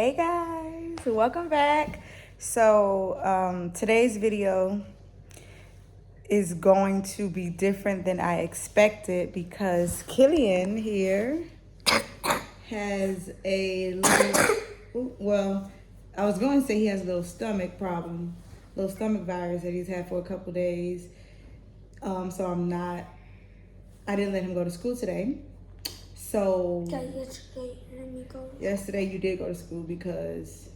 Hey guys, welcome back. So today's video is going to be different than I expected because Killian here has a little, well, I was going to say he has a little stomach problem, little stomach virus that he's had for a couple days. So I didn't let him go to school today. So yesterday you did go to school because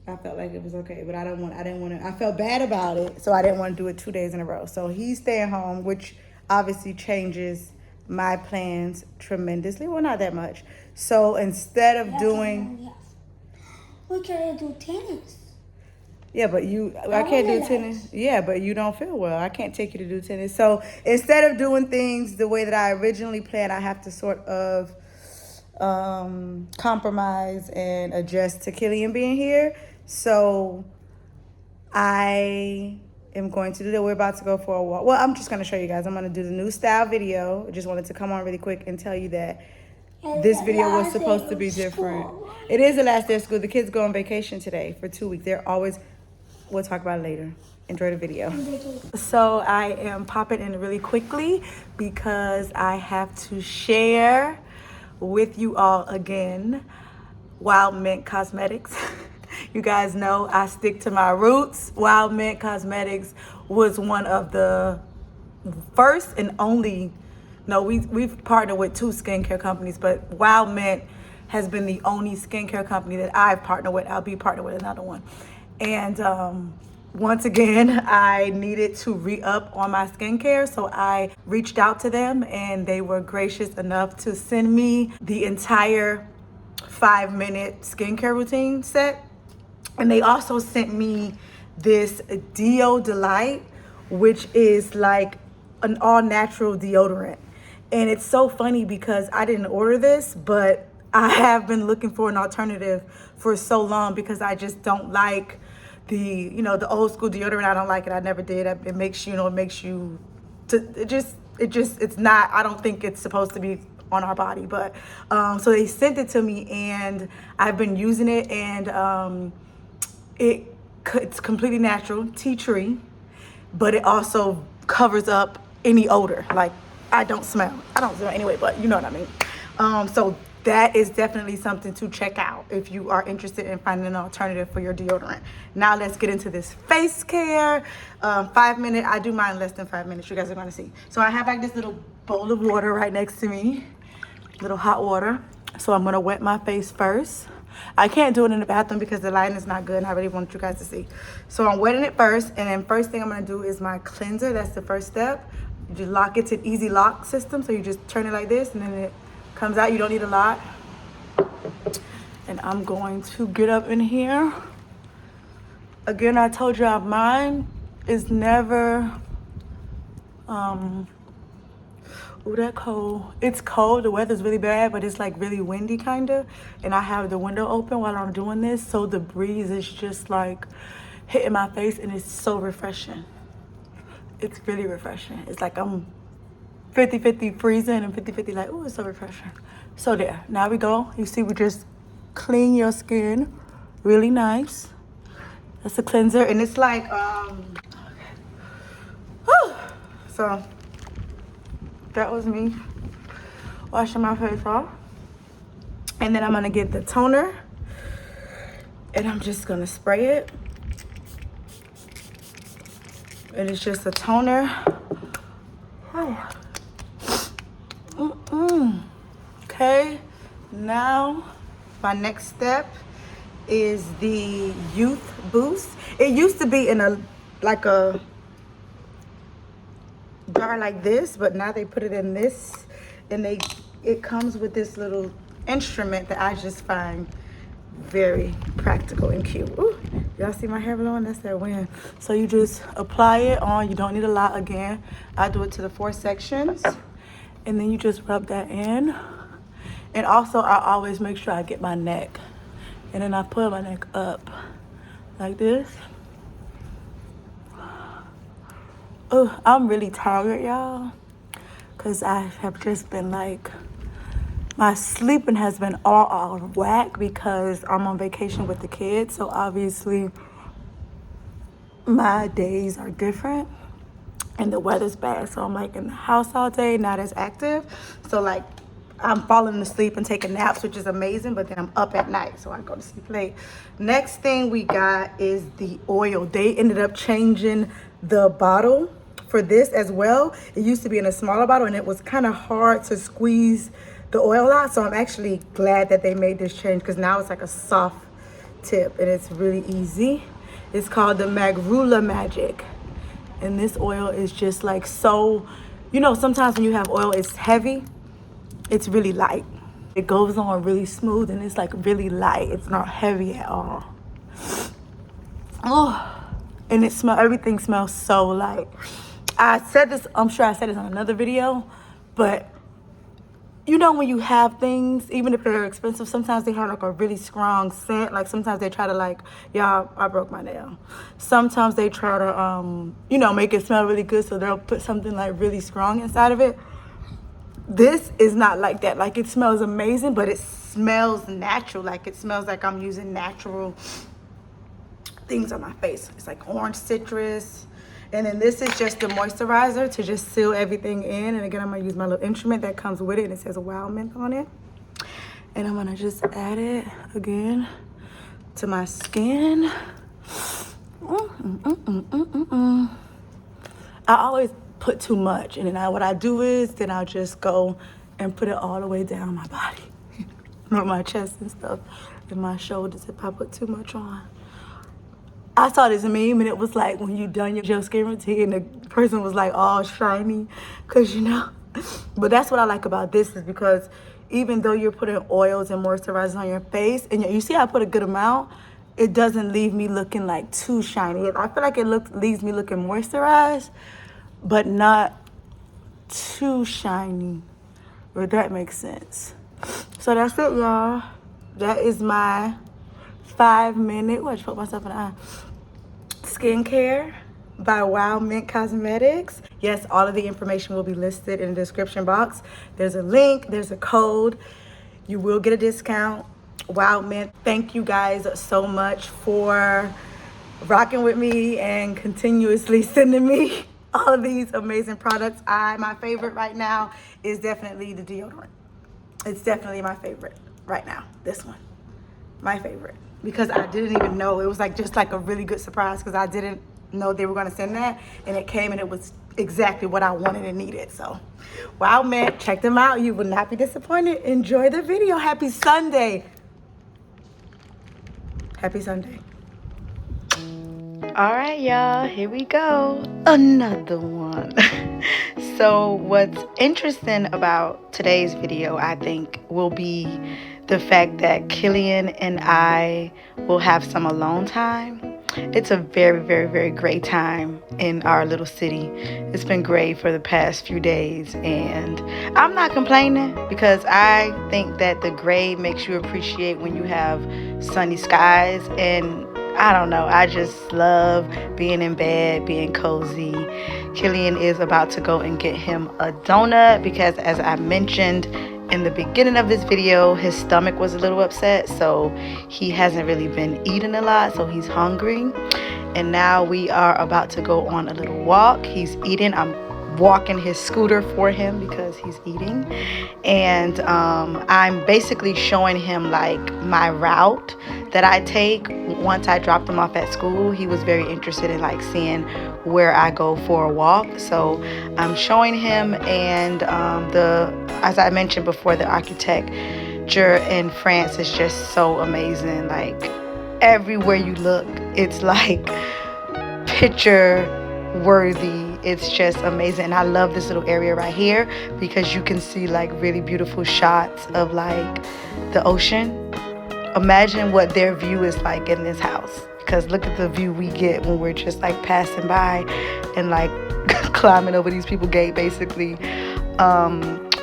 I felt like it was okay, but I didn't want to, I felt bad about it, so I didn't want to do it 2 days in a row. So he's staying home, which obviously changes my plans tremendously. Well, not that much. So instead of doing... We can do tennis. Yeah, but I can't do tennis. Yeah, but you don't feel well. I can't take you to do tennis. So instead of doing things the way that I originally planned, I have to sort of compromise and adjust to Killian being here. So I am going to do that. We're about to go for a walk. Well, I'm just going to show you guys. I'm going to do the new style video. I just wanted to come on really quick and tell you that this video was supposed to be different. It is the last day of school. The kids go on vacation today for 2 weeks. We'll talk about it later. Enjoy the video. So I am popping in really quickly because I have to share with you all again Wild Mint Cosmetics. You guys know I stick to my roots. Wild Mint Cosmetics was one of the first and only, no, we've partnered with 2 skincare companies, but Wild Mint has been the only skincare company that I've partnered with. I'll be partnered with another one. And once again, I needed to re-up on my skincare, so I reached out to them and they were gracious enough to send me the entire 5-minute skincare routine set. And they also sent me this Deo Delight, which is like an all-natural deodorant. And it's so funny because I didn't order this, but I have been looking for an alternative for so long because I just don't like the old school deodorant. I don't like it. I never did. It makes you, it's not, I don't think it's supposed to be on our body. But so they sent it to me and I've been using it, and it's completely natural, tea tree, but it also covers up any odor. Like I don't smell anyway, but you know what I mean. So that is definitely something to check out if you are interested in finding an alternative for your deodorant. Now let's get into this face care. 5 minute, I do mine less than 5 minutes. You guys are gonna see. So I have like this little bowl of water right next to me, little hot water. So I'm gonna wet my face first. I can't do it in the bathroom because the lighting is not good and I really want you guys to see. So I'm wetting it first, and then first thing I'm gonna do is my cleanser. That's the first step. You just lock it to easy lock system. So you just turn it like this and then it comes out. You don't need a lot. And I'm going to get up in here. Again, I told you mine is never, that cold. It's cold, the weather's really bad, but it's like really windy kinda. And I have the window open while I'm doing this, so the breeze is just like hitting my face and it's so refreshing. It's really refreshing. It's like I'm 50-50 freezing and 50-50 like, oh, it's so refreshing. So there, now we go. You see, we just clean your skin really nice. That's a cleanser, and it's like, so that was me washing my face off. And then I'm gonna get the toner and I'm just gonna spray it. And it's just a toner. Okay, now my next step is the Youth Boost. It used to be in a jar like this, but now they put it in this, and it comes with this little instrument that I just find very practical and cute. Ooh, y'all see my hair blowing? That's that wind. So you just apply it on. You don't need a lot. Again, I do it to the 4 sections, and then you just rub that in. And also I always make sure I get my neck, and then I put my neck up like this. I'm really tired, y'all, because I have just been like My sleeping has been all out of whack because I'm on vacation with the kids. So obviously my days are different and the weather's bad. So I'm like in the house all day, not as active. So like I'm falling asleep and taking naps, which is amazing, but then I'm up at night, so I go to sleep late. Next thing we got is the oil. They ended up changing the bottle for this as well. It used to be in a smaller bottle and it was kind of hard to squeeze the oil out, so I'm actually glad that they made this change because now it's like a soft tip and it's really easy. It's called the Magrula Magic, and this oil is just like so, you know, sometimes when you have oil, it's heavy. It's really light. It goes on really smooth and it's like really light. It's not heavy at all. Oh, and everything smells so light. I said this, I'm sure I said this on another video, but you know when you have things, even if they're expensive, sometimes they have like a really strong scent. Like sometimes they try to like, y'all, I broke my nail. Sometimes they try to, you know, make it smell really good. So they'll put something like really strong inside of it. This is not like that. Like it smells amazing, but it smells natural. Like it smells like I'm using natural things on my face. It's like orange citrus. And then this is just the moisturizer to just seal everything in. And again, I'm gonna use my little instrument that comes with it and it says Wild Mint on it. And I'm gonna just add it again to my skin. I always put too much, and then what I do is then I'll just go and put it all the way down my body, on my chest and stuff, and my shoulders if I put too much on. I saw this meme and it was like when you done your skin routine, the person was like all shiny, cause you know. But that's what I like about this is because even though you're putting oils and moisturizers on your face, and you see I put a good amount, it doesn't leave me looking like too shiny. I feel like it leaves me looking moisturized, but not too shiny, if that makes sense. So that's it, y'all. That is my 5-minute, I just put myself in the eye, skincare by Wild Mint Cosmetics. Yes, all of the information will be listed in the description box. There's a link, there's a code. You will get a discount. Wild Mint, thank you guys so much for rocking with me and continuously sending me all of these amazing products. My favorite right now is definitely the deodorant. It's definitely my favorite right now. This one, my favorite, because I didn't even know. It was like just like a really good surprise because I didn't know they were gonna send that, and it came and it was exactly what I wanted and needed. So, Wild Mint, check them out. You will not be disappointed. Enjoy the video. Happy Sunday. Happy Sunday. All right, y'all, here we go. Another one. So what's interesting about today's video, I think, will be the fact that Killian and I will have some alone time. It's a very, very, very great time in our little city. It's been great for the past few days, and I'm not complaining because I think that the gray makes you appreciate when you have sunny skies. And I don't know, I just love being in bed, being cozy. Killian is about to go and get him a donut because, as I mentioned in the beginning of this video, his stomach was a little upset, so he hasn't really been eating a lot, so he's hungry. And now we are about to go on a little walk. He's eating. I'm walking his scooter for him because he's eating, and I'm basically showing him like my route that I take once I dropped him off at school. He was very interested in like seeing where I go for a walk, so I'm showing him. And as I mentioned before, the architecture in France is just so amazing. Like everywhere you look, it's like picture worthy. It's just amazing. And I love this little area right here because you can see like really beautiful shots of like the ocean. Imagine what their view is like in this house, because look at the view we get when we're just like passing by and like climbing over these people's gate basically.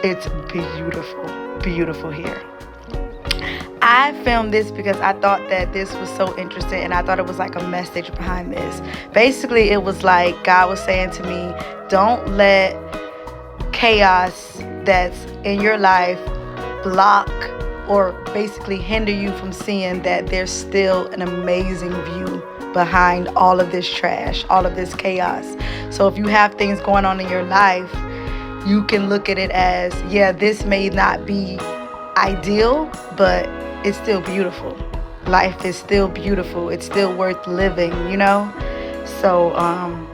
It's beautiful here. I filmed this because I thought that this was so interesting, and I thought it was like a message behind this. Basically, it was like God was saying to me, don't let chaos that's in your life block or basically hinder you from seeing that there's still an amazing view behind all of this trash, all of this chaos. So if you have things going on in your life, you can look at it as, yeah, this may not be ideal, but it's still beautiful. Life is still beautiful. It's still worth living, you know? So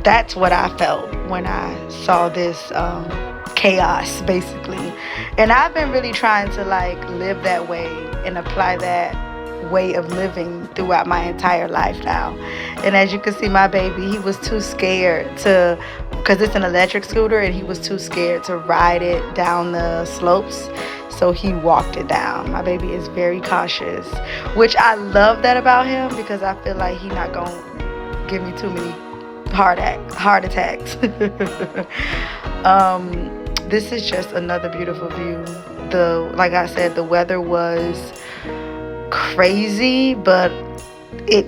that's what I felt when I saw this chaos, basically. And I've been really trying to like live that way and apply that way of living throughout my entire life now. And as you can see, my baby, he was too scared to, because it's an electric scooter, and he was too scared to ride it down the slopes, so he walked it down. My baby is very cautious, which I love that about him, because I feel like he's not gonna give me too many heart attacks. This is just another beautiful view. Like I said, the weather was crazy, but it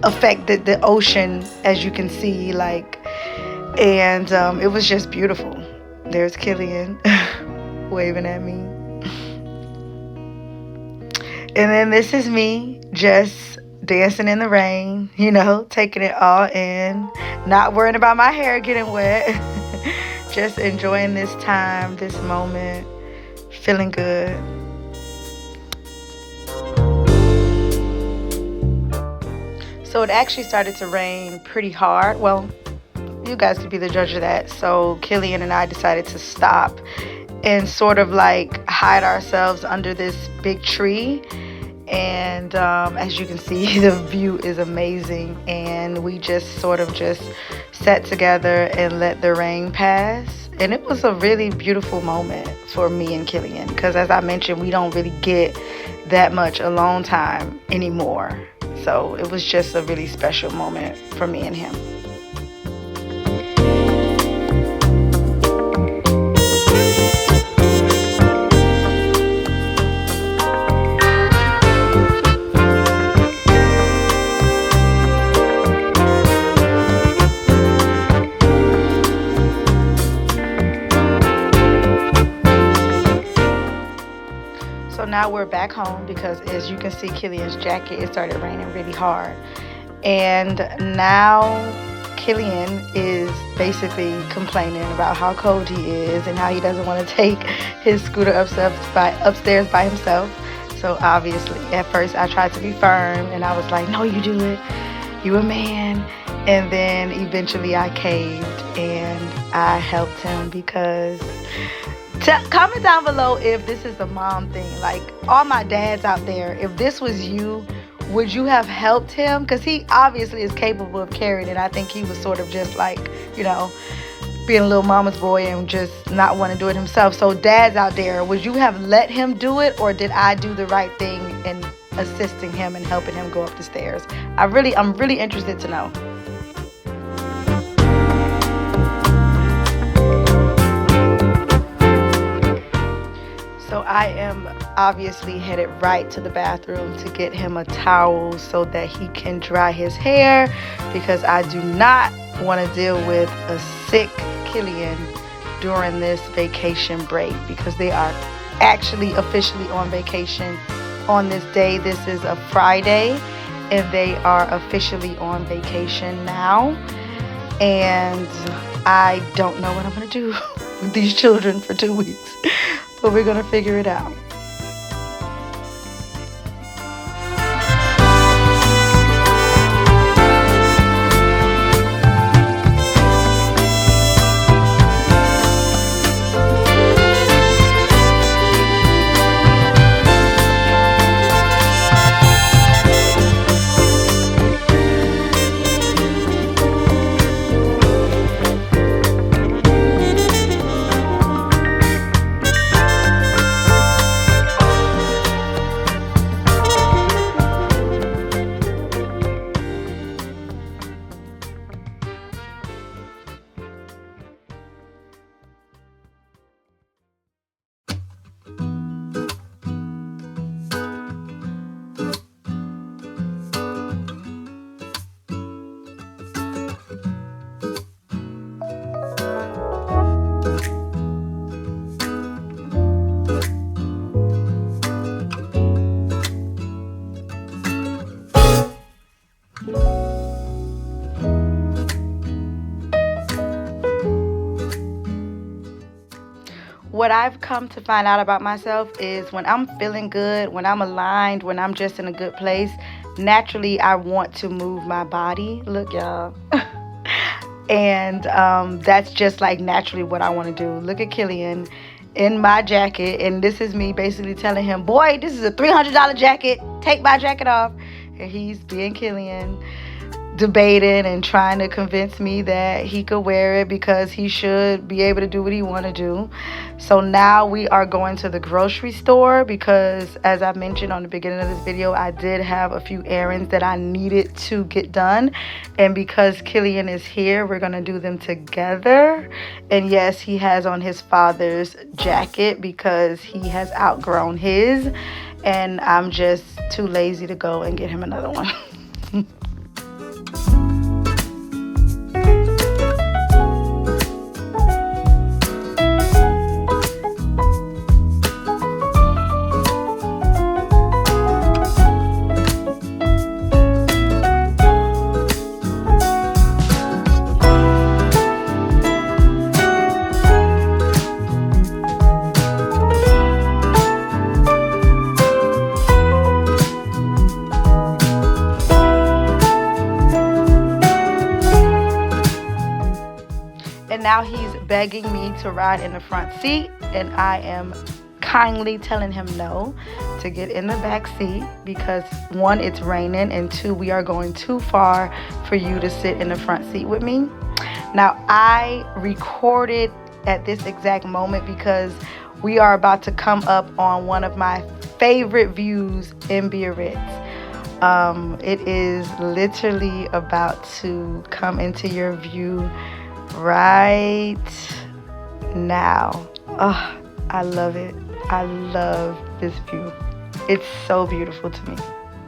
affected the ocean, as you can see, like, and it was just beautiful. There's Killian waving at me. And then this is me just dancing in the rain, you know, taking it all in, not worrying about my hair getting wet, just enjoying this time, this moment, feeling good. So it actually started to rain pretty hard. Well, you guys could be the judge of that. So Killian and I decided to stop and sort of like hide ourselves under this big tree. And as you can see, the view is amazing. And we just sort of just sat together and let the rain pass. And it was a really beautiful moment for me and Killian, because as I mentioned, we don't really get that much alone time anymore. So it was just a really special moment for me and him. So now we're back home, because as you can see, Killian's jacket, it started raining really hard. And now Killian is basically complaining about how cold he is and how he doesn't want to take his scooter upstairs by himself. So obviously, at first I tried to be firm and I was like, no, you do it. You a man. And then eventually I caved and I helped him, because comment down below if this is a mom thing. Like, all my dads out there, if this was you, would you have helped him? Because he obviously is capable of carrying it. I think he was sort of just like, you know, being a little mama's boy and just not want to do it himself. So dads out there, would you have let him do it, or did I do the right thing in assisting him and helping him go up the stairs? I'm really interested to know. So I am obviously headed right to the bathroom to get him a towel so that he can dry his hair, because I do not want to deal with a sick Killian during this vacation break, because they are actually officially on vacation on this day. This is a Friday and they are officially on vacation now, and I don't know what I'm going to do with these children for 2 weeks. But we're going to figure it out. What I've come to find out about myself is when I'm feeling good, when I'm aligned, when I'm just in a good place, naturally I want to move my body. Look, y'all. And that's just like naturally what I want to do. Look at Killian in my jacket, and this is me basically telling him, boy, this is a $300 jacket. Take my jacket off. And he's being Killian, debating and trying to convince me that he could wear it because he should be able to do what he want to do. So now we are going to the grocery store because, as I mentioned on the beginning of this video, I did have a few errands that I needed to get done, and because Killian is here, we're gonna do them together. And yes, he has on his father's jacket because he has outgrown his, and I'm just too lazy to go and get him another one. And now he's begging me to ride in the front seat, and I am kindly telling him no, to get in the back seat because 1, it's raining, and 2, we are going too far for you to sit in the front seat with me. Now, I recorded at this exact moment because we are about to come up on one of my favorite views in Biarritz. It is literally about to come into your view right now. Oh, I love it. I love this view. It's so beautiful to me.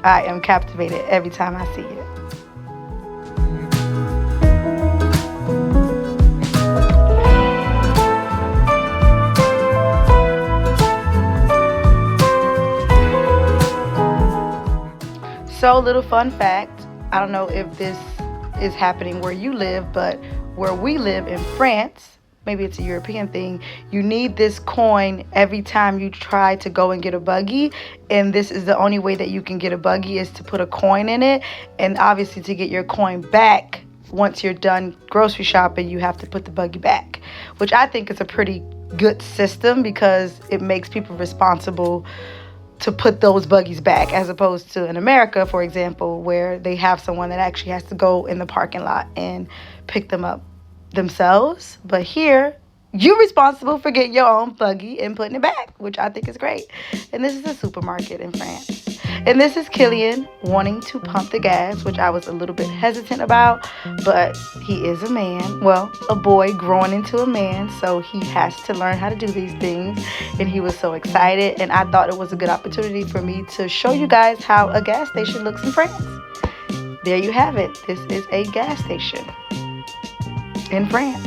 I am captivated every time I see it. So, little fun fact, I don't know if this is happening where you live, but where we live in France, maybe it's a European thing, you need this coin every time you try to go and get a buggy, and this is the only way that you can get a buggy is to put a coin in it, and obviously to get your coin back once you're done grocery shopping, you have to put the buggy back, which I think is a pretty good system because it makes people responsible to put those buggies back, as opposed to in America, for example, where they have someone that actually has to go in the parking lot and pick them up themselves. But here, you're responsible for getting your own buggy and putting it back, which I think is great. And this is a supermarket in France. And this is Killian wanting to pump the gas, which I was a little bit hesitant about, but he is a man, well, a boy growing into a man, so he has to learn how to do these things, and he was so excited, and I thought it was a good opportunity for me to show you guys how a gas station looks in France. There you have it. This is a gas station in France.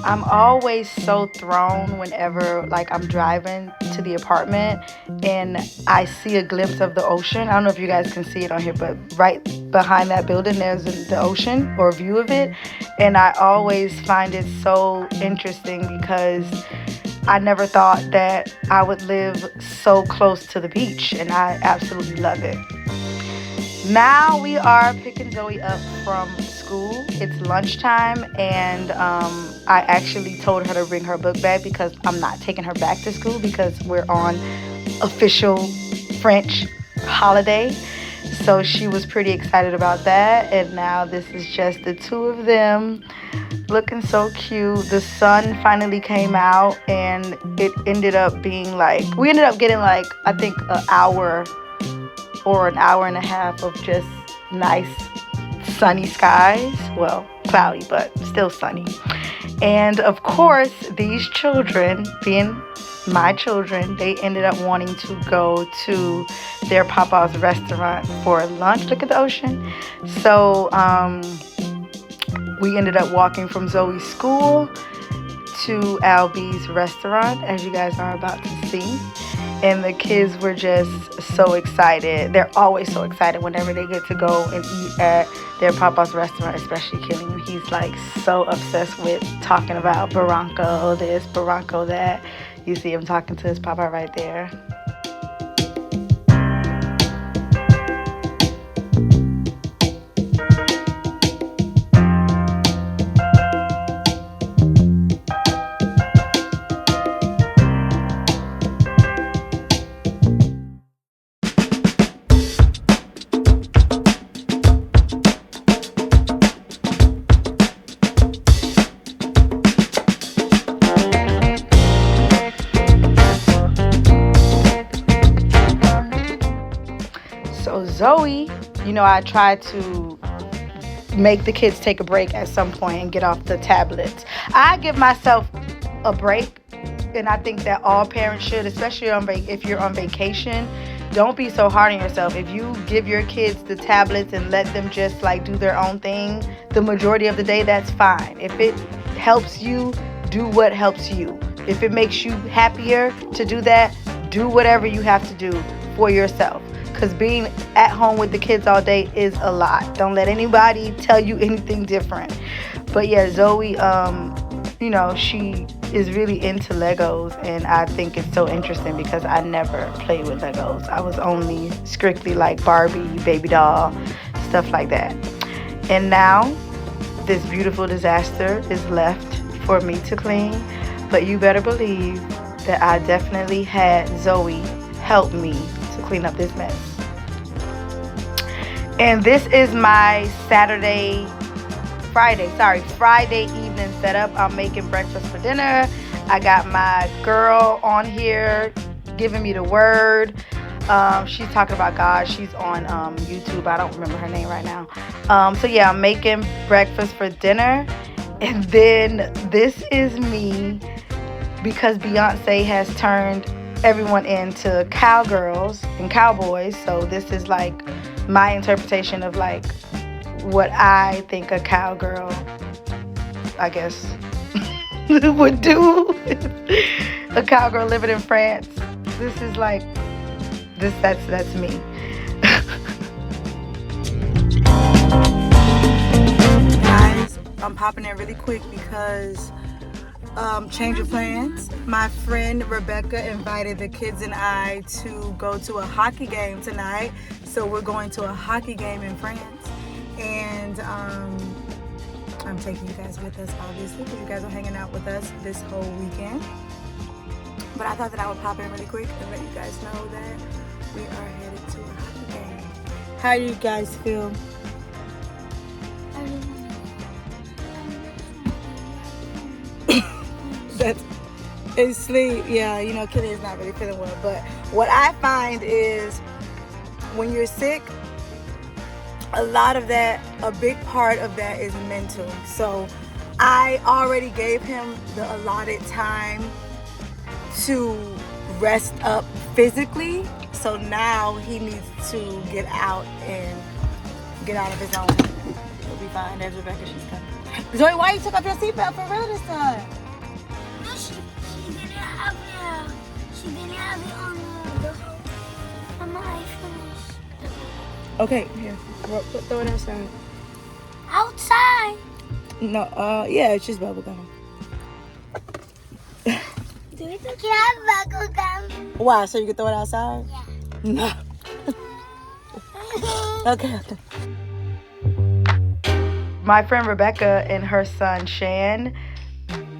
I'm always so thrown whenever like I'm driving to the apartment and I see a glimpse of the ocean. I don't know if you guys can see it on here, but right behind that building there's the ocean or a view of it, and I always find it so interesting because I never thought that I would live so close to the beach, and I absolutely love it. Now we are picking Zoe up from school. It's lunchtime, and I actually told her to bring her book bag because I'm not taking her back to school because we're on official French holiday. So she was pretty excited about that, and now this is just the two of them looking so cute. The sun finally came out, and it ended up being like, we ended up getting like, I think an hour or an hour and a half of just nice sunny skies. Well, cloudy, but still sunny. And of course, these children, being my children, they ended up wanting to go to their Papa's restaurant for lunch. Look at the ocean. So we ended up walking from Zoe's school to Albie's restaurant, as you guys are about to see. And the kids were just so excited. They're always so excited whenever they get to go and eat at their Papa's restaurant, especially Killian. He's like so obsessed with talking about Barranco this, Barranco that. You see him talking to his Papa right there. Zoe, you know, I tried to make the kids take a break at some point and get off the tablets. I give myself a break, and I think that all parents should, especially if you're on vacation. Don't be so hard on yourself. If you give your kids the tablets and let them just like do their own thing the majority of the day, that's fine. If it helps you, do what helps you. If it makes you happier to do that, do whatever you have to do for yourself. Because being at home with the kids all day is a lot. Don't let anybody tell you anything different. But yeah, Zoe, you know, she is really into Legos. And I think it's so interesting because I never played with Legos. I was only strictly like Barbie, baby doll, stuff like that. And now this beautiful disaster is left for me to clean. But you better believe that I definitely had Zoe help me to clean up this mess. And this is my Friday evening setup. I'm making breakfast for dinner. I got my girl on here giving me the word. She's talking about God. She's on YouTube. I don't remember her name right now. So yeah, I'm making breakfast for dinner. And then this is me, because Beyonce has turned everyone into cowgirls and cowboys. So this is like my interpretation of like what I think a cowgirl, I guess, would do. A cowgirl living in France. This is like that's me. Guys, I'm popping in really quick because change of plans. My friend Rebecca invited the kids and I to go to a hockey game tonight. So we're going to a hockey game in France. And I'm taking you guys with us, obviously, because you guys are hanging out with us this whole weekend. But I thought that I would pop in really quick and let you guys know that we are headed to a hockey game. How do you guys feel? It's sleep. Yeah, you know, Killian's not really feeling well. But what I find is when you're sick, a big part of that is mental. So I already gave him the allotted time to rest up physically. So now he needs to get out of his own. He'll be fine. There's Rebecca. She's coming. Zoe, why you took off your seatbelt for real this time? She didn't have it on the whole. Mama, I finished. Okay, here. Throw it outside. Outside? No, yeah, it's just bubble gum. Do we think you have bubble gum? Why? So you can throw it outside? Yeah. No. Okay. My friend Rebecca and her son Shan,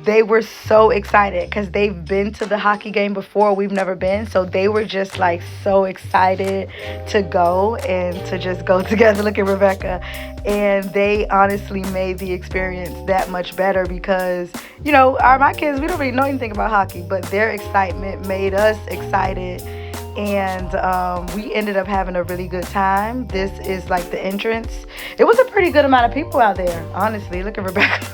they were so excited because they've been to the hockey game before. We've never been. So they were just like so excited to go and to just go together. Look at Rebecca. And they honestly made the experience that much better because, you know, my kids, we don't really know anything about hockey, but their excitement made us excited. And we ended up having a really good time. This is like the entrance. It was a pretty good amount of people out there, honestly. Look at Rebecca.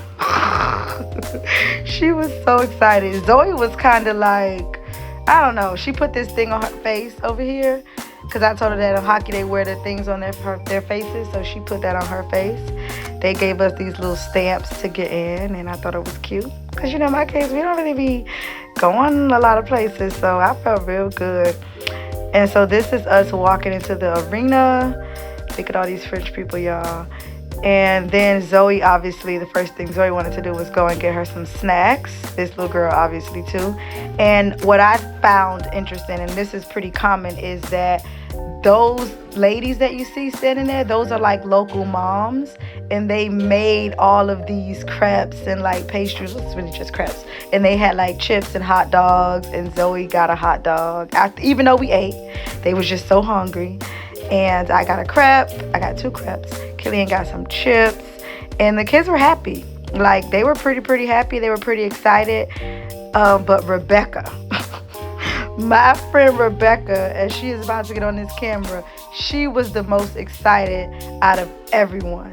She was so excited. Zoe was kind of like, I don't know. She put this thing on her face over here. Because I told her that in hockey they wear the things on their faces. So she put that on her face. They gave us these little stamps to get in. And I thought it was cute. Because, you know, in my case, we don't really be going a lot of places. So I felt real good. And so this is us walking into the arena. Look at all these French people, y'all. And then Zoe, obviously, the first thing Zoe wanted to do was go and get her some snacks. This little girl, obviously, too. And what I found interesting, and this is pretty common, is that those ladies that you see standing there, those are like local moms. And they made all of these crepes and like pastries. It's really just crepes. And they had like chips and hot dogs. And Zoe got a hot dog. Even though we ate, they was just so hungry. And I got a crepe. I got 2 crepes. Killian got some chips. And the kids were happy. Like, they were pretty happy. They were pretty excited. But Rebecca, my friend Rebecca, as she is about to get on this camera, she was the most excited out of everyone.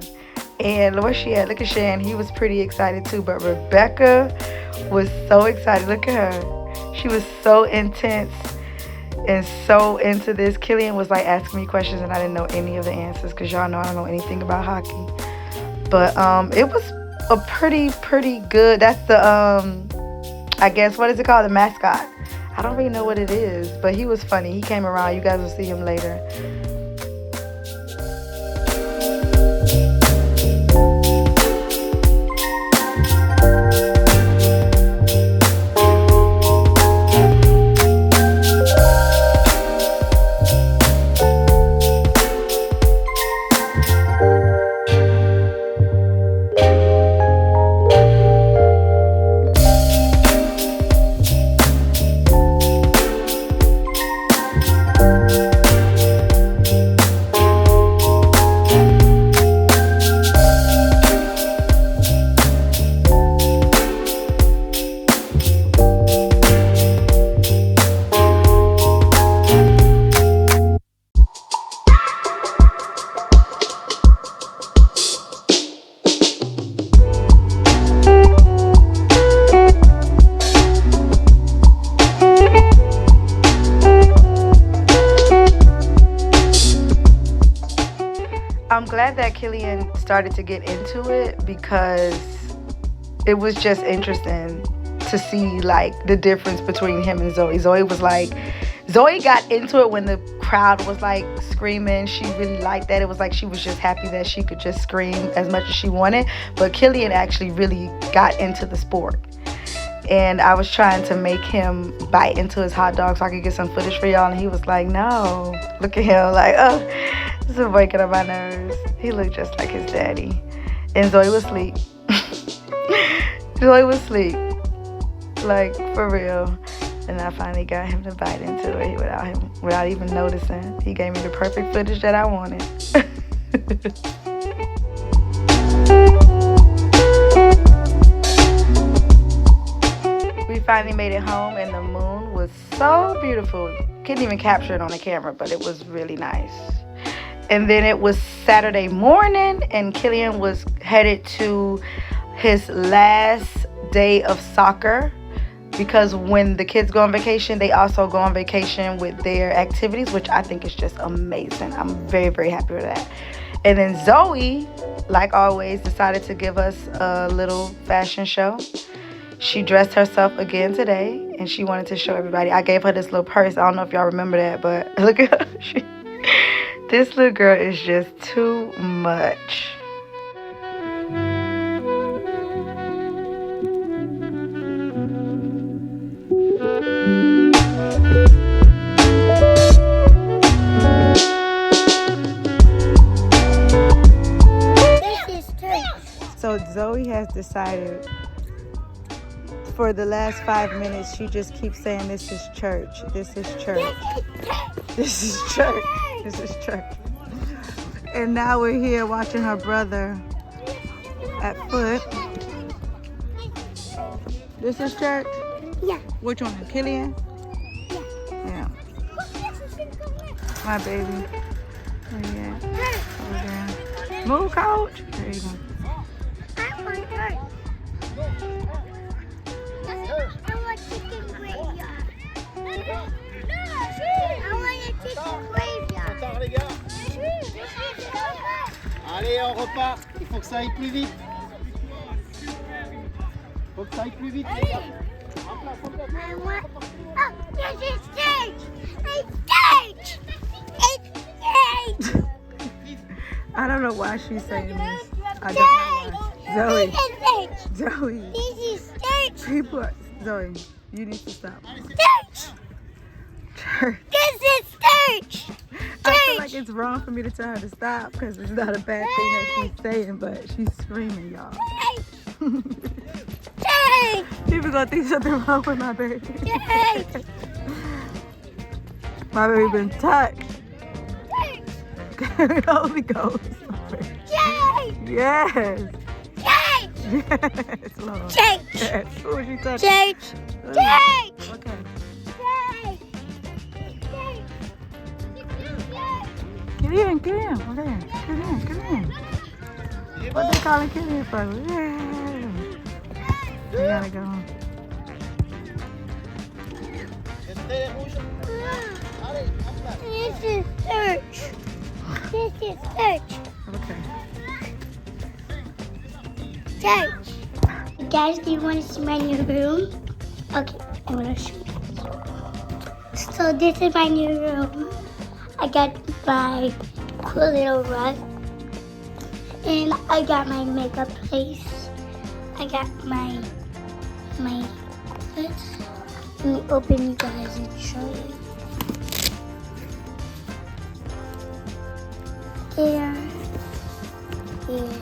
And where she at? Look at Shan. He was pretty excited too. But Rebecca was so excited. Look at her. She was so intense and so into this. Killian was like asking me questions and I didn't know any of the answers because y'all know I don't know anything about hockey. But it was a pretty good. That's the I guess, what is it called? The mascot. I don't really know what it is, but he was funny. He came around. You guys will see him later. I'm glad that Killian started to get into it because it was just interesting to see like the difference between him and Zoe. Zoe got into it when the crowd was like screaming. She really liked that. It was like she was just happy that she could just scream as much as she wanted. But Killian actually really got into the sport. And I was trying to make him bite into his hot dog so I could get some footage for y'all. And he was like, no. Look at him like, oh, this is breaking up my nerves. He looked just like his daddy. And Zoe was asleep. Zoe was asleep. Like, for real. And I finally got him to bite into it without even noticing. He gave me the perfect footage that I wanted. We finally made it home and the moon was so beautiful. Couldn't even capture it on the camera, but it was really nice. And then it was Saturday morning and Killian was headed to his last day of soccer because when the kids go on vacation, they also go on vacation with their activities, which I think is just amazing. I'm very happy with that. And then Zoe, like always, decided to give us a little fashion show. She dressed herself again today, and she wanted to show everybody. I gave her this little purse. I don't know if y'all remember that, but look at her. This little girl is just too much. So Zoe has decided for the last 5 minutes, she just keeps saying, this is church, this is church, this is church, this is church. And now we're here watching her brother at foot. This is church? Yeah. Which one? Killian? Yeah. My baby. Where you at? Over there. Move, coach. There you go. I want chicken graveyard. I want a chicken graveyard. Attends les gars. Allez, on repart. Il faut que ça aille plus vite. Il faut que ça aille plus vite les gars. I want. Oh, there's a stage. A stage. A stage. I don't know why she's saying this. I don't know why. Zoe. This is stage. Zoe. This is stage. People are, Zoe, you need to stop. Stage. Church. This is stage. I feel like it's wrong for me to tell her to stop because it's not a bad thing that she's saying, but she's screaming, y'all. Stage. People gonna think something wrong with my baby. Stage. My baby been touched. Stage. Holy Ghost. Stage. Yes. Stage. Yes, Lord. Stage. Yes. Who is she touching? Stage. Stage. Okay. Get in. Okay. Get in. What they calling get in for? Yeah. We gotta go. This is search. This is search. Okay. Search. Guys, do you want to see my new room? Okay, I'm gonna show you. So this is my new room. I got my cool little rug. And I got my makeup place. I got my let's let me open you guys and show you. There is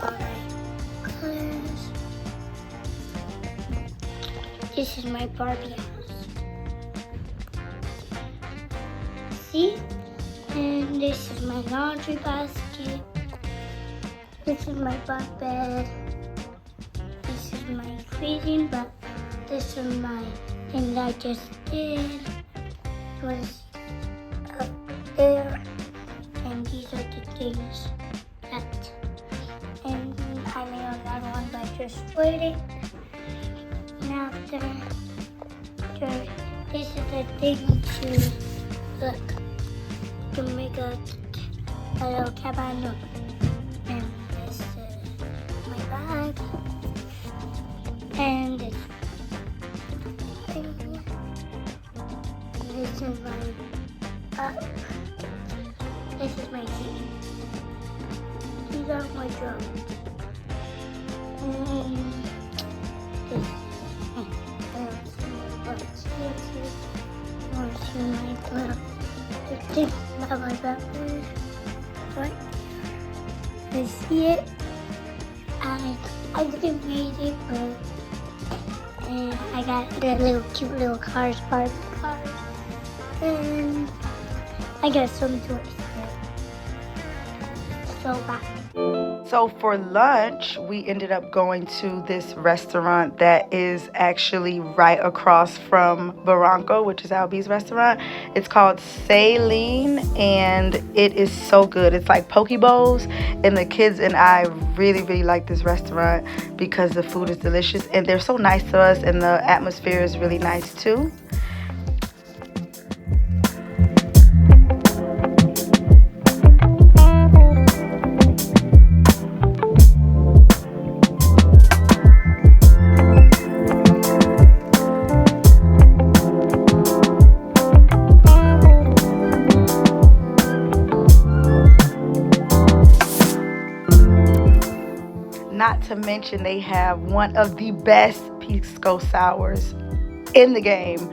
all my colors. This is my Barbie house. See? And this is my laundry basket. This is my bunk bed. This is my freezing, but this is my thing that I just did. You want to see up there? And these are the things that. And I made another one by just waiting. And after, this is the thing to look. To make a little cabana. And this is my bag. And this thing. This is my up. This is my seat. These are my drums. And this is my background. Right? I see it. And I didn't make it, but and I got the little cute little cars, Barbie cars. And I got some toys there. So bad. So for lunch, we ended up going to this restaurant that is actually right across from Barranco, which is Albie's restaurant. It's called Saline, and it is so good. It's like poke bowls, and the kids and I really, really like this restaurant because the food is delicious, and they're so nice to us, and the atmosphere is really nice too. Not to mention they have one of the best pisco sours in the game.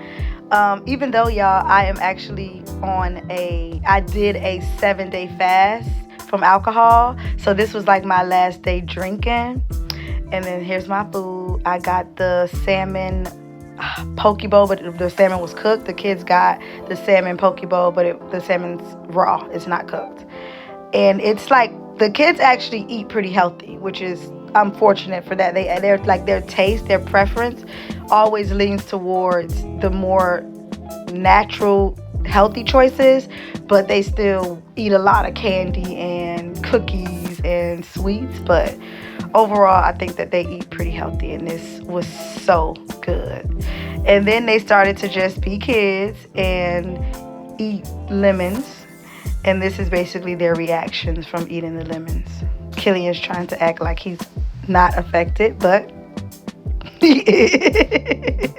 Even though, y'all, I am actually I did a 7-day fast from alcohol. So this was like my last day drinking. And then here's my food. I got the salmon poke bowl, but the salmon was cooked. The kids got the salmon poke bowl, but the salmon's raw. It's not cooked. And it's like the kids actually eat pretty healthy, which is unfortunate for that. They're like their taste, their preference always leans towards the more natural, healthy choices, but they still eat a lot of candy and cookies and sweets. But overall, I think that they eat pretty healthy, and this was so good. And then they started to just be kids and eat lemons, and this is basically their reactions from eating the lemons. Killian's trying to act like he's not affected, but he is.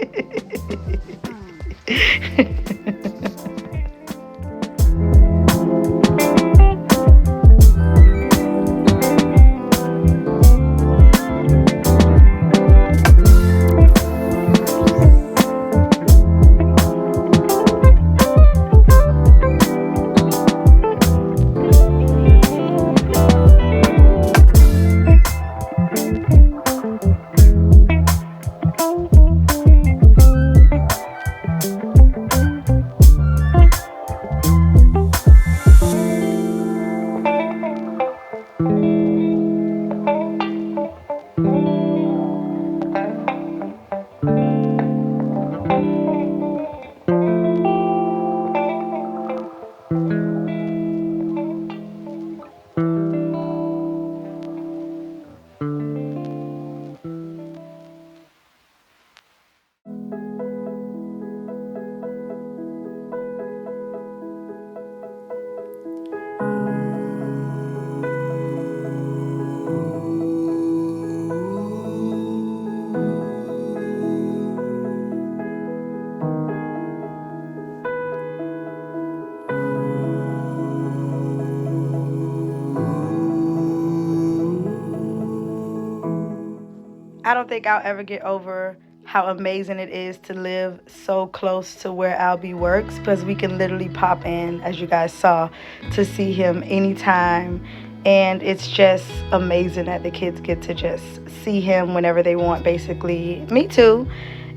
I don't think I'll ever get over how amazing it is to live so close to where Albie works, because we can literally pop in, as you guys saw, to see him anytime. And it's just amazing that the kids get to just see him whenever they want, basically. Me too.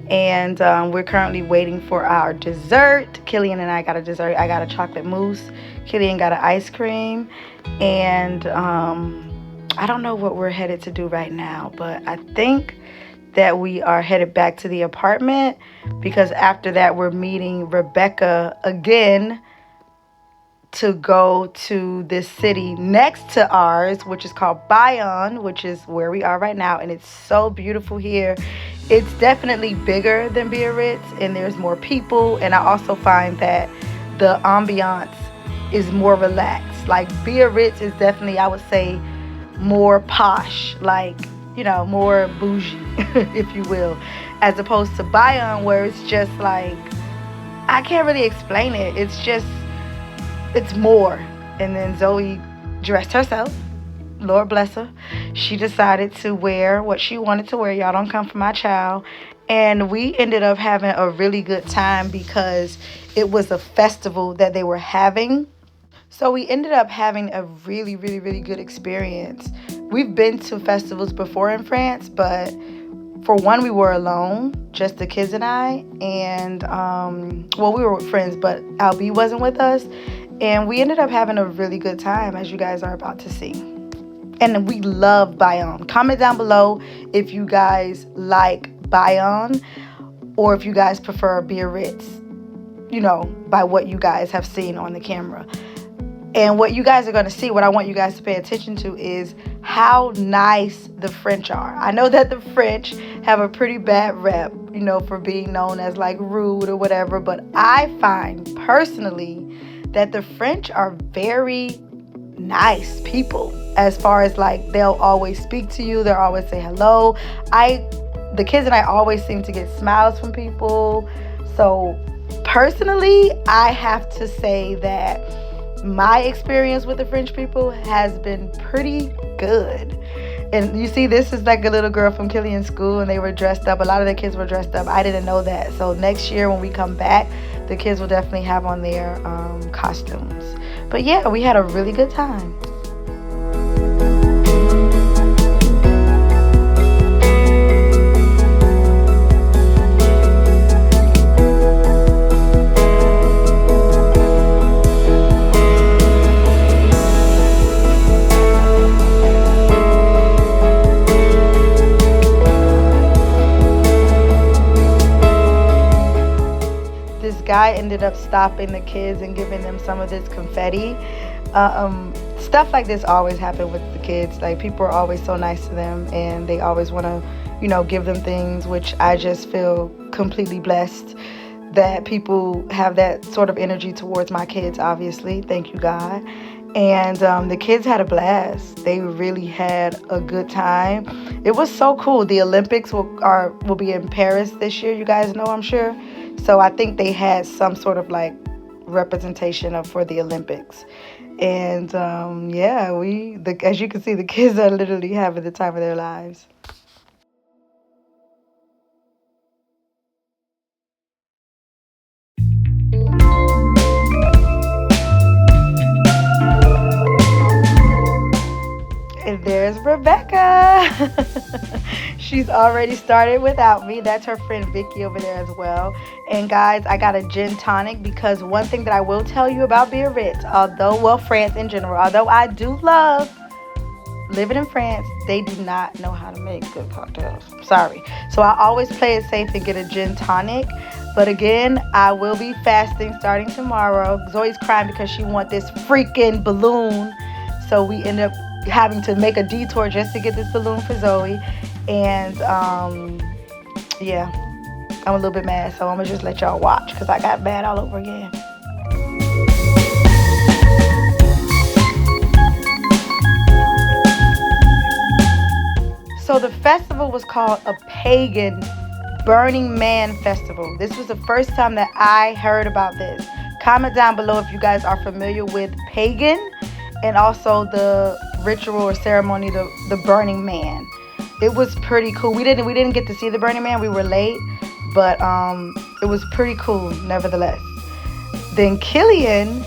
And we're currently waiting for our dessert. Killian and I got a dessert. I got a chocolate mousse. Killian got an ice cream. And I don't know what we're headed to do right now, but I think that we are headed back to the apartment, because after that we're meeting Rebecca again to go to this city next to ours, which is called Bayonne, which is where we are right now. And it's so beautiful here. It's definitely bigger than Biarritz, and there's more people. And I also find that the ambiance is more relaxed. Like Biarritz is definitely, I would say, more posh, like, you know, more bougie, if you will, as opposed to Bayonne, where it's just like, I can't really explain it. It's just, it's more. And then Zoe dressed herself. Lord bless her. She decided to wear what she wanted to wear. Y'all don't come for my child. And we ended up having a really good time because it was a festival that they were having. So we ended up having a really, really, really good experience. We've been to festivals before in France, but for one, we were alone, just the kids and I. And, well, we were with friends, but Albie wasn't with us. And we ended up having a really good time, as you guys are about to see. And we love Bayonne. Comment down below if you guys like Bayonne or if you guys prefer Biarritz, you know, by what you guys have seen on the camera. And what you guys are going to see, what I want you guys to pay attention to, is how nice the French are. I know that the French have a pretty bad rep, you know, for being known as like rude or whatever. But I find personally that the French are very nice people, as far as like they'll always speak to you. They'll always say hello. The kids and I always seem to get smiles from people. So personally, I have to say that my experience with the French people has been pretty good. And you see, this is like a little girl from Killian's school, and they were dressed up. A lot of the kids were dressed up. I didn't know that. So next year when we come back, the kids will definitely have on their costumes. But yeah, we had a really good time. Guy ended up stopping the kids and giving them some of this confetti stuff like this always happen with the kids. Like, people are always so nice to them, and they always want to, you know, give them things, which I just feel completely blessed that people have that sort of energy towards my kids, obviously. Thank you, God. And the kids had a blast. They really had a good time. It was so cool. The Olympics will be in Paris this year, you guys know, I'm sure. So I think they had some sort of like representation for the Olympics. And yeah, as you can see, the kids are literally having the time of their lives. And there's Rebecca. She's already started without me. That's her friend Vicky over there as well. And guys, I got a gin tonic because one thing that I will tell you about Biarritz, France in general, although I do love living in France, they do not know how to make good cocktails. Sorry. So I always play it safe and get a gin tonic. But again, I will be fasting starting tomorrow. Zoe's crying because she wants this freaking balloon. So we end up having to make a detour just to get this balloon for Zoe. And yeah, I'm a little bit mad, so I'm gonna just let y'all watch because I got mad all over again. So the festival was called a pagan Burning Man festival. This was the first time that I heard about this. Comment down below if you guys are familiar with pagan and also the ritual or ceremony, the Burning Man. It was pretty cool. We didn't get to see the Burning Man. We were late, but it was pretty cool nevertheless. Then Killian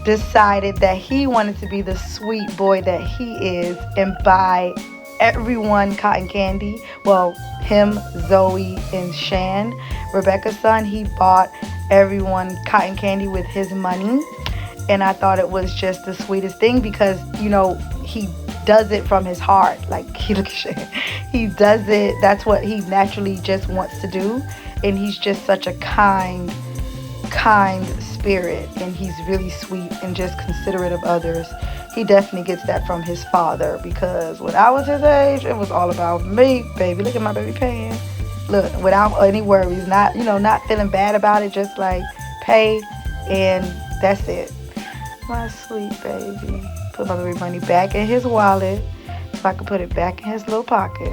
decided that he wanted to be the sweet boy that he is and buy everyone cotton candy. Well, him, Zoe, and Shan, Rebecca's son, he bought everyone cotton candy with his money. And I thought it was just the sweetest thing because, you know, he does it from his heart. Like, look at Shan. He does it. That's what he naturally just wants to do. And he's just such a kind spirit. And he's really sweet and just considerate of others. He definitely gets that from his father because when I was his age, it was all about me, baby. Look at my baby paying. Look, without any worries, not feeling bad about it, just like pay and that's it. My sweet baby. Put my baby money back in his wallet so I can put it back in his little pocket.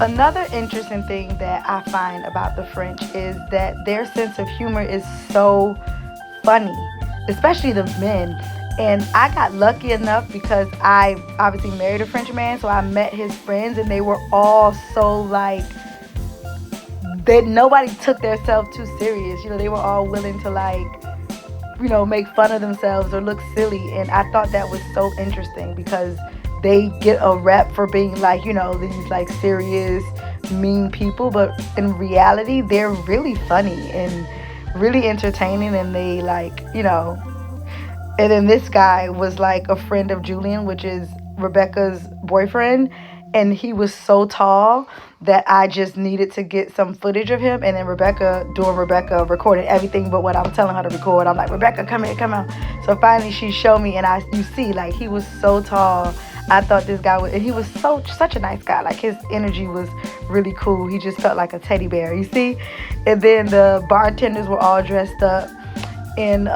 Another interesting thing that I find about the French is that their sense of humor is so funny, especially the men. And I got lucky enough because I obviously married a French man, so I met his friends and they were all so like, nobody took themselves too serious. You know, they were all willing to like, you know, make fun of themselves or look silly. And I thought that was so interesting because they get a rap for being like, you know, these like serious, mean people. But in reality, they're really funny and really entertaining. And they like, you know, and then this guy was like a friend of Julian, which is Rebecca's boyfriend. And he was so tall that I just needed to get some footage of him. And then Rebecca recorded everything but what I'm telling her to record. I'm like, Rebecca, come here, come out. So finally she showed me and you see, like, he was so tall. I thought this guy and he was such a nice guy. Like, his energy was really cool. He just felt like a teddy bear, you see? And then the bartenders were all dressed up and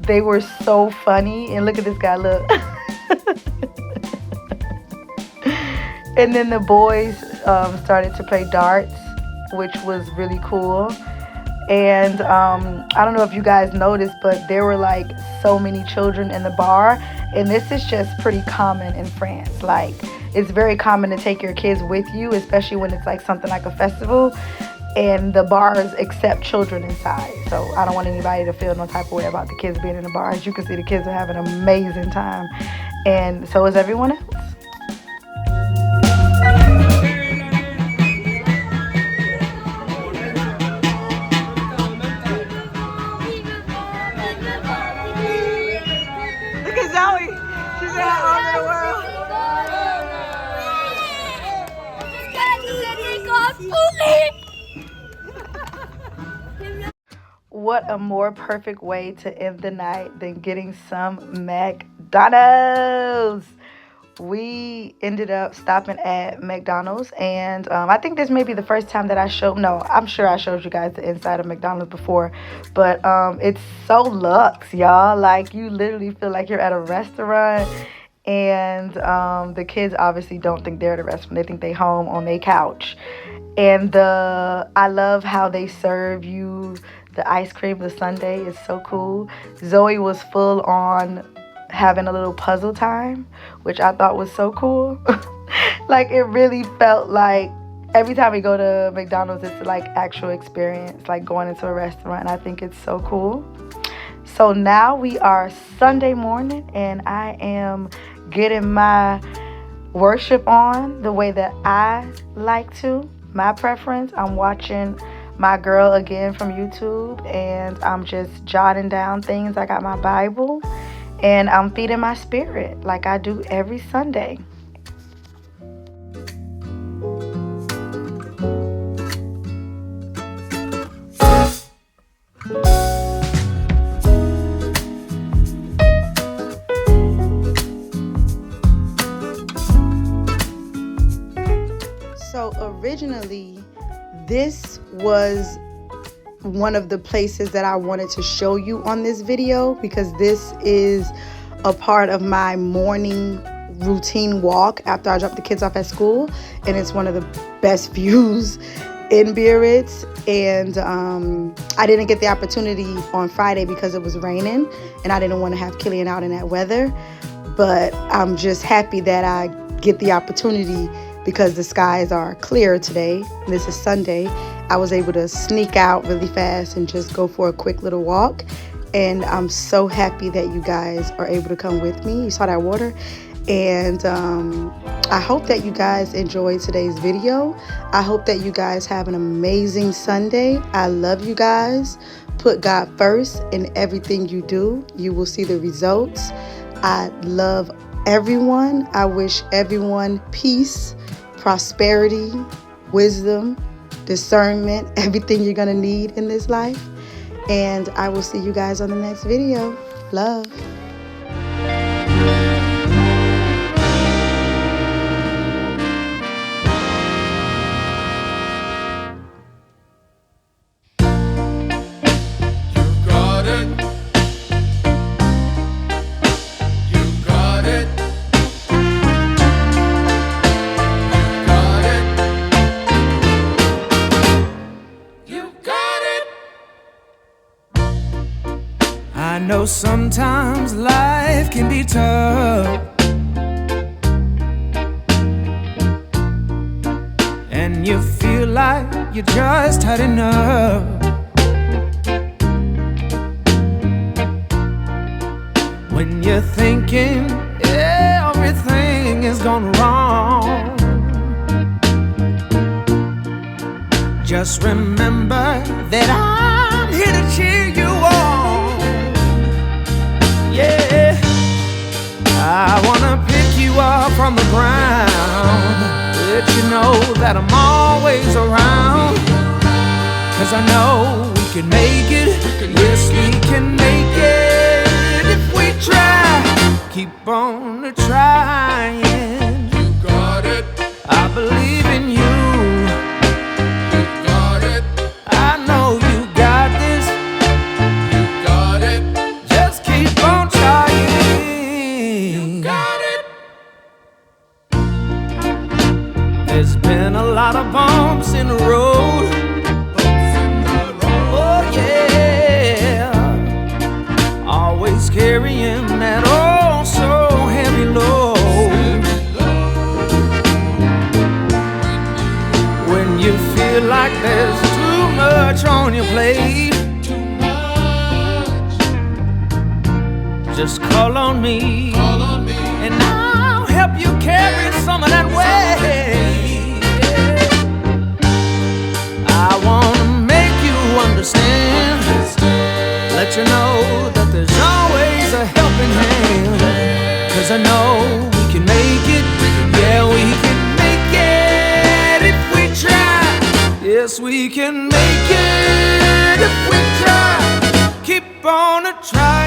they were so funny. And look at this guy, look. And then the boys started to play darts, which was really cool. And I don't know if you guys noticed, but there were like so many children in the bar. And this is just pretty common in France. Like, it's very common to take your kids with you, especially when it's like something like a festival. And the bars accept children inside. So I don't want anybody to feel no type of way about the kids being in the bar. As you can see, the kids are having an amazing time. And so is everyone else. What a more perfect way to end the night than getting some McDonald's. We ended up stopping at McDonald's, and I think this may be the first time that I'm sure I showed you guys the inside of McDonald's before, but it's so luxe, y'all. Like, you literally feel like you're at a restaurant, and the kids obviously don't think they're at a restaurant. They think they home on their couch. And I love how they serve you the ice cream, the sundae is so cool. Zoe was full on having a little puzzle time, which I thought was so cool. Like, it really felt like every time we go to McDonald's, it's like actual experience, like going into a restaurant. I think it's so cool. So now we are Sunday morning, and I am getting my worship on the way that I like to. My preference, I'm watching my girl again from YouTube, and I'm just jotting down things. I got my Bible, and I'm feeding my spirit like I do every Sunday. So originally, this was one of the places that I wanted to show you on this video, because this is a part of my morning routine walk after I drop the kids off at school, and it's one of the best views in Biarritz. And I didn't get the opportunity on Friday because it was raining, and I didn't want to have Killian out in that weather, but I'm just happy that I get the opportunity because the skies are clear today. This is Sunday. I was able to sneak out really fast and just go for a quick little walk. And I'm so happy that you guys are able to come with me. You saw that water. And I hope that you guys enjoyed today's video. I hope that you guys have an amazing Sunday. I love you guys. Put God first in everything you do. You will see the results. I love everyone. I wish everyone peace, prosperity, wisdom, discernment, everything you're gonna need in this life. And I will see you guys on the next video. Love. I know sometimes life can be tough, and you feel like you just had enough. When you're thinking everything is gone wrong, just remember that I'm here to cheer you on. Yeah, I wanna pick you up from the ground, let you know that I'm always around. 'Cause I know we can make it, yes we can make it if we try. Keep on trying. You got it. I believe in you. You got it. I know you got this. You got it. Just keep on trying. You got it. There's been a lot of bumps in the road. Oh yeah. Always carrying that oh so heavy load. When you feel like there's too much on your plate, just call on me, and I'll help you carry some of that weight. I wanna make you understand, let you know that there's always a helping hand. 'Cause 'cause I know we can make it. Yeah, we can make it if we try. Yes, we can make it if we try. Keep on a try.